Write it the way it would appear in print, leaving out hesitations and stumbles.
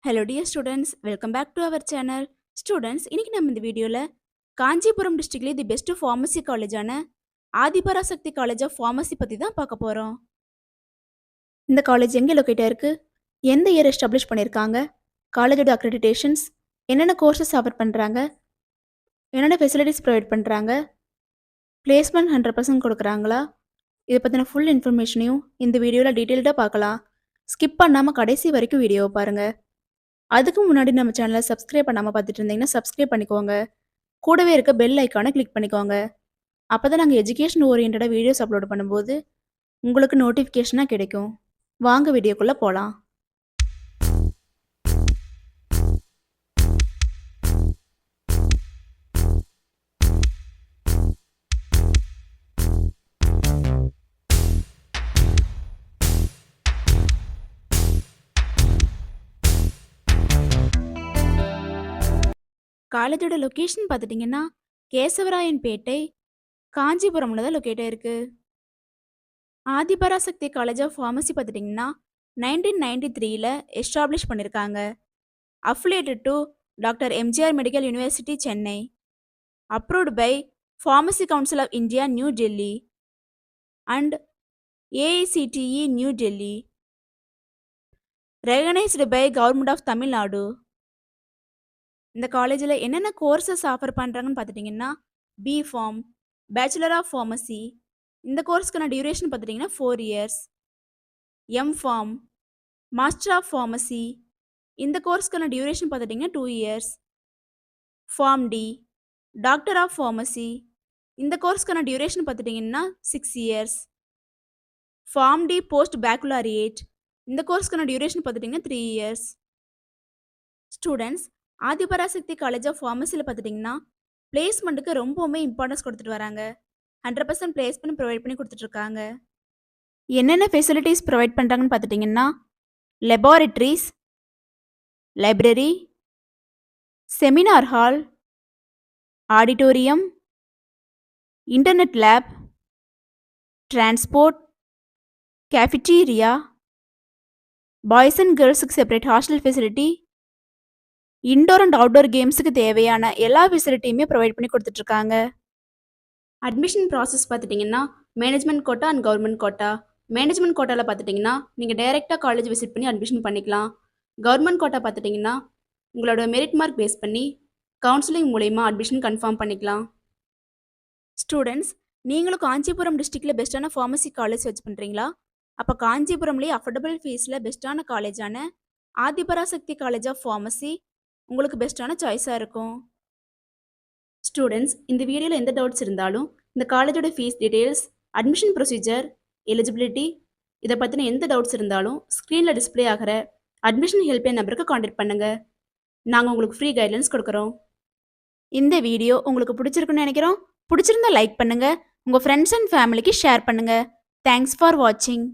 Hello dear students, welcome back to our channel. Students, இன்னைக்கு நம்ம இந்த வீடியோல காஞ்சிபுரம் டிஸ்ட்ரிக்ட்ல தி பெஸ்ட் ஃபார்மசி காலேஜான ஆதிபராசக்தி காலேஜ் ஆஃப் ஃபார்மசி பத்தி தான் பார்க்க போறோம். இந்த காலேஜ் எங்க லொகேட் ஆயிருக்கு, எந்த இயர் எஸ்டாப்ளிஷ் பண்ணிருக்காங்க, காலேஜோட அக்ரெடிடேஷன்ஸ், என்னென்ன கோர்சஸ் ஆஃபர் பண்றாங்க, என்னென்ன ஃபெசிலிட்டிஸ் ப்ரொவைட் பண்றாங்க, பிளேஸ்மெண்ட் 100% கொடுக்குறாங்களா, இதை பத்தின ஃபுல் இன்ஃபர்மேஷனையும் இந்த வீடியோல டீட்டெயில்டாக பார்க்கலாம். ஸ்கிப் பண்ணாம கடைசி வரைக்கும் வீடியோவை பாருங்க. அதுக்கு முன்னாடி நம்ம சேனலை சப்ஸ்கிரைப் பண்ணாமல் பார்த்துட்டு இருந்தீங்கன்னா சப்ஸ்கிரைப் பண்ணிக்கோங்க. கூடவே இருக்க பெல் ஐக்கானை கிளிக் பண்ணிக்கோங்க. அப்போ தான் நாங்கள் எஜுகேஷன் ஓரியன்டாக வீடியோஸ் அப்லோட் பண்ணும்போது உங்களுக்கு நோட்டிஃபிகேஷனாக கிடைக்கும். வாங்க வீடியோக்குள்ளே போகலாம். காலேஜோட லொக்கேஷன் பார்த்துட்டிங்கன்னா கேசவராயன்பேட்டை, காஞ்சிபுரம்ல தான் லொக்கேட் ஆயிருக்கு. ஆதிபராசக்தி காலேஜ் ஆஃப் ஃபார்மசி பார்த்துட்டிங்கன்னா 1993 எஸ்டாப்ளிஷ் பண்ணியிருக்காங்க. Affiliated to doctor MGR medical university Chennai. Approved by pharmacy council of India New Delhi and AICTE New Delhi. Recognised by government of Tamil Nadu. இந்த காலேஜில் என்னென்ன கோர்சஸ் ஆஃபர் பண்ணுறாங்கன்னு பார்த்துட்டிங்கன்னா பிஃபார்ம், பேச்சுலர் ஆஃப் ஃபார்மசி, இந்த கோர்ஸ்க்கான டியூரேஷன் பார்த்துட்டிங்கன்னா 4 years. M Pharm, master of pharmacy, இந்த கோர்ஸ்க்கான டியூரேஷன் பார்த்துட்டிங்கன்னா 2 years. Pharm D, doctor of pharmacy, இந்த கோர்ஸ்க்கான டியூரேஷன் பார்த்துட்டிங்கன்னா 6 years. Pharm D post baccalaureate, இந்த கோர்ஸ்க்கான டியூரேஷன் பார்த்துட்டிங்கன்னா 3 years. Students, Adhiparasakthi college of ஃபார்மசியில் பார்த்துட்டிங்கன்னா பிளேஸ்மெண்ட்டுக்கு ரொம்பவுமே இம்பார்ட்டன்ஸ் கொடுத்துட்டு வராங்க. 100% பிளேஸ்மெண்ட் ப்ரொவைட் பண்ணி கொடுத்துட்ருக்காங்க. என்னென்ன ஃபெசிலிட்டிஸ் ப்ரொவைட் பண்ணுறாங்கன்னு பார்த்துட்டிங்கன்னா laboratories, library, seminar hall, auditorium, internet lab, transport, cafeteria, boys and கேர்ள்ஸுக்கு separate hostel facility, indoor and outdoor கேம்ஸுக்கு தேவையான எல்லா ஃபெசிலிட்டியுமே ப்ரொவைட் பண்ணி கொடுத்துட்ருக்காங்க. அட்மிஷன் ப்ராசஸ் பார்த்துட்டிங்கன்னா management quota and government quota. Management கோட்டாவில் பார்த்துட்டிங்கன்னா நீங்கள் டைரெக்டாக காலேஜ் விசிட் பண்ணி அட்மிஷன் பண்ணிக்கலாம். கவர்மெண்ட் கோட்டா பார்த்துட்டிங்கன்னா உங்களோட மெரிட் மார்க் பேஸ் பண்ணி கவுன்சிலிங் மூலயமா அட்மிஷன் கன்ஃபார்ம் பண்ணிக்கலாம். ஸ்டூடெண்ட்ஸ், நீங்களும் காஞ்சிபுரம் டிஸ்ட்ரிக்டில் பெஸ்ட்டான ஃபார்மசி காலேஜ் சர்ச் பண்ணுறீங்களா? அப்போ காஞ்சிபுரம்லேயே அஃபோர்டபுள் ஃபீஸில் பெஸ்ட்டான காலேஜான ஆதிபராசக்தி காலேஜ் ஆஃப் ஃபார்மசி உங்களுக்கு பெஸ்ட்டான சாய்ஸாக இருக்கும். ஸ்டூடெண்ட்ஸ், இந்த வீடியோவில் எந்த டவுட்ஸ் இருந்தாலும் இந்த காலேஜோட fees details, admission procedure, eligibility, இதை பற்றின எந்த டவுட்ஸ் இருந்தாலும் ஸ்க்ரீனில் டிஸ்பிளே ஆகிற அட்மிஷன் ஹெல்ப்லைன் நம்பருக்கு காண்டாக்ட் பண்ணுங்கள். நாங்கள் உங்களுக்கு ஃப்ரீ கைட்லைன்ஸ் கொடுக்குறோம். இந்த வீடியோ உங்களுக்கு பிடிச்சிருக்குன்னு நினைக்கிறோம். பிடிச்சிருந்தா லைக் பண்ணுங்கள், உங்கள் ஃப்ரெண்ட்ஸ் அண்ட் ஃபேமிலிக்கு ஷேர் பண்ணுங்கள். தேங்க்ஸ் ஃபார் வாட்சிங்.